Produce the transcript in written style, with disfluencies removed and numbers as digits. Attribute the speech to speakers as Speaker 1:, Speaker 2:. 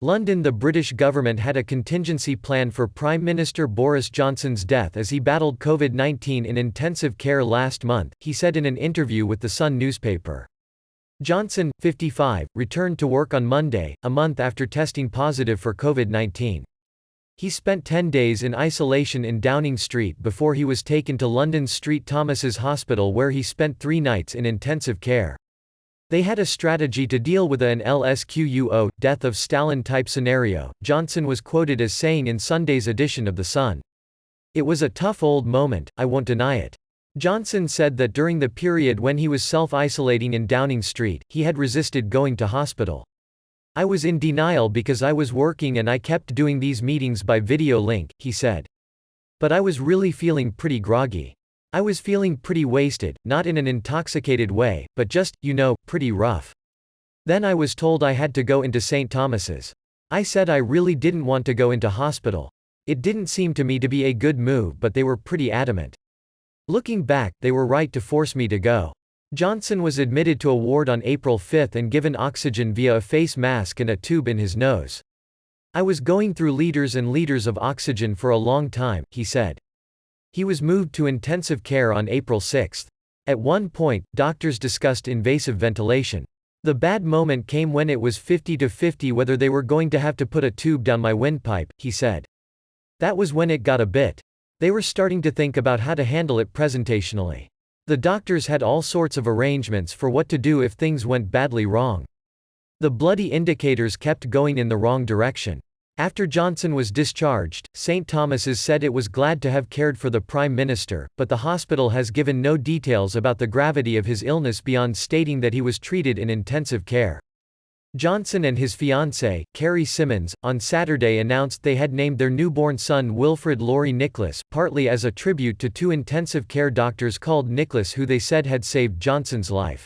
Speaker 1: London. The British government had a contingency plan for Prime Minister Boris Johnson's death as he battled COVID-19 in intensive care last month, he said in an interview with The Sun newspaper. Johnson, 55, returned to work on Monday, a month after testing positive for COVID-19. He spent 10 days in isolation in Downing Street before he was taken to London's St Thomas's Hospital, where he spent 3 nights in intensive care. They had a strategy to deal with an LSQUO, death of Stalin-type scenario, Johnson was quoted as saying in Sunday's edition of The Sun. It was a tough old moment, I won't deny it. Johnson said that during the period when he was self-isolating in Downing Street, he had resisted going to hospital. I was in denial because I was working and I kept doing these meetings by video link, he said. But I was really feeling pretty groggy. I was feeling pretty wasted, not in an intoxicated way, but just, pretty rough. Then I was told I had to go into St. Thomas's. I said I really didn't want to go into hospital. It didn't seem to me to be a good move, but they were pretty adamant. Looking back, they were right to force me to go. Johnson was admitted to a ward on April 5 and given oxygen via a face mask and a tube in his nose. I was going through liters and liters of oxygen for a long time, he said. He was moved to intensive care on April 6. At one point, doctors discussed invasive ventilation. The bad moment came when it was 50-50 whether they were going to have to put a tube down my windpipe, he said. That was when it got a bit. They were starting to think about how to handle it presentationally. The doctors had all sorts of arrangements for what to do if things went badly wrong. The bloody indicators kept going in the wrong direction. After Johnson was discharged, St. Thomas's said it was glad to have cared for the Prime Minister, but the hospital has given no details about the gravity of his illness beyond stating that he was treated in intensive care. Johnson and his fiancée, Carrie Symonds, on Saturday announced they had named their newborn son Wilfred Laurie Nicholas, partly as a tribute to 2 intensive care doctors called Nicholas who they said had saved Johnson's life.